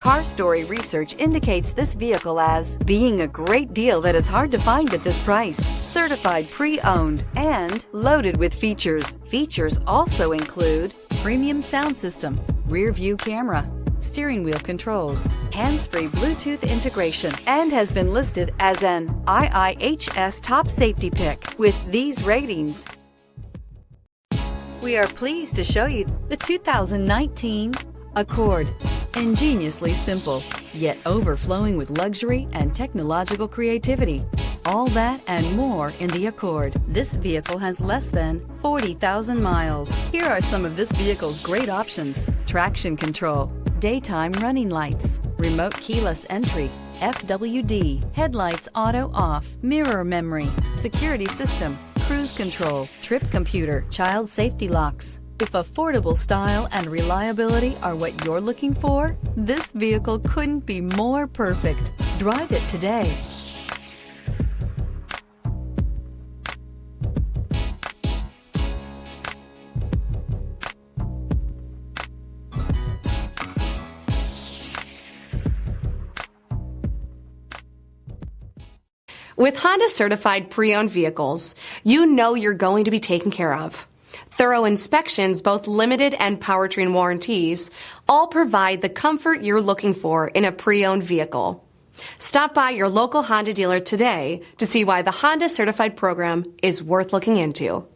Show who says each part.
Speaker 1: Car Story research indicates this vehicle as being a great deal that is hard to find at this price. Certified pre-owned and loaded with features. Features also include premium sound system, rear view camera, steering wheel controls, hands-free Bluetooth integration, and has been listed as an IIHS top safety pick with these ratings. We are pleased to show you the 2019 Accord. Ingeniously simple, yet overflowing with luxury and technological creativity. All that and more in the Accord. This vehicle has less than 40,000 miles. Here are some of this vehicle's great options: traction control, daytime running lights, remote keyless entry, FWD, headlights auto off, mirror memory, security system, cruise control, trip computer, child safety locks. If affordable style and reliability are what you're looking for, this vehicle couldn't be more perfect. Drive it today.
Speaker 2: With Honda certified pre-owned vehicles, you know you're going to be taken care of. Thorough inspections, both limited and powertrain warranties, all provide the comfort you're looking for in a pre-owned vehicle. Stop by your local Honda dealer today to see why the Honda Certified program is worth looking into.